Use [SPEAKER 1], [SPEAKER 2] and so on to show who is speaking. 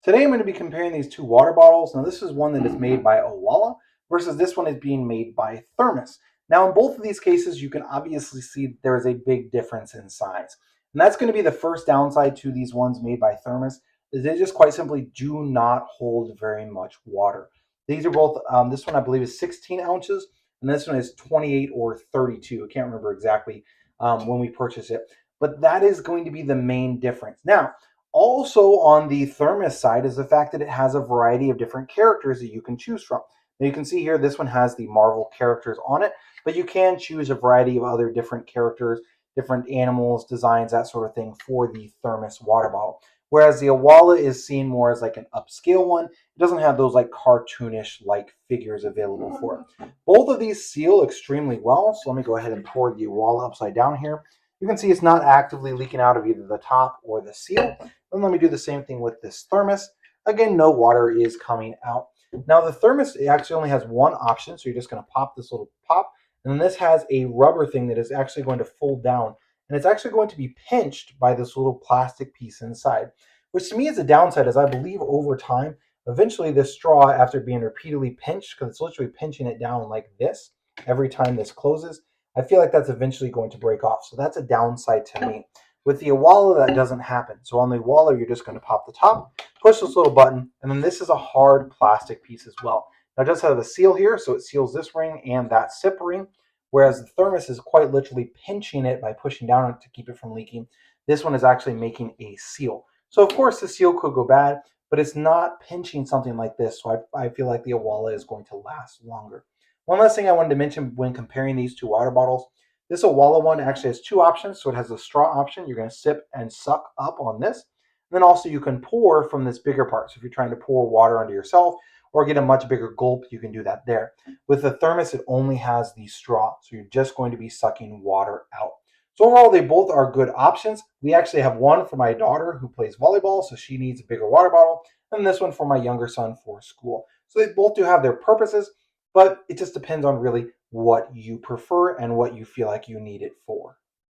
[SPEAKER 1] Today I'm going to be comparing these two water bottles. Now this is one that is made by Owala versus this one is being made by Thermos. Now in both of these cases you can obviously see there is a big difference in size. And that's going to be the first downside to these ones made by Thermos is they just quite simply do not hold very much water. These are both, this one I believe is 16 ounces and this one is 28 or 32. I can't remember exactly when we purchased it. But that is going to be the main difference. Now, also on the Thermos side is the fact that it has a variety of different characters that you can choose from. Now you can see here this one has the Marvel characters on it, but you can choose a variety of other different characters, different animals, designs, that sort of thing for the Thermos water bottle. Whereas the Owala is seen more as like an upscale one. It doesn't have those like cartoonish like figures available for it. Both of these seal extremely well, so let me go ahead and pour the Owala upside down here. You can see it's not actively leaking out of either the top or the seal. And let me do the same thing with this Thermos. Again, no water is coming out. Now the Thermos actually only has one option, so you're just going to pop this little pop. And then this has a rubber thing that is actually going to fold down. And it's actually going to be pinched by this little plastic piece inside, which to me is a downside as I believe over time, eventually this straw, after being repeatedly pinched, because it's literally pinching it down like this every time this closes, I feel like that's eventually going to break off. So that's a downside to me. With the Owala, that doesn't happen. So on the Owala, you're just going to pop the top, push this little button, and then this is a hard plastic piece as well. Now it does have a seal here, so it seals this ring and that sip ring, whereas the Thermos is quite literally pinching it by pushing down on it to keep it from leaking. This one is actually making a seal. So of course the seal could go bad, but it's not pinching something like this, so I feel like the Owala is going to last longer. One last thing I wanted to mention when comparing these two water bottles, this Owala one actually has two options. So it has a straw option. You're going to sip and suck up on this. And then also you can pour from this bigger part. So if you're trying to pour water onto yourself or get a much bigger gulp, you can do that there. With the Thermos, it only has the straw. So you're just going to be sucking water out. So overall, they both are good options. We actually have one for my daughter who plays volleyball, so she needs a bigger water bottle, and this one for my younger son for school. So they both do have their purposes, but it just depends on really what you prefer and what you feel like you need it for.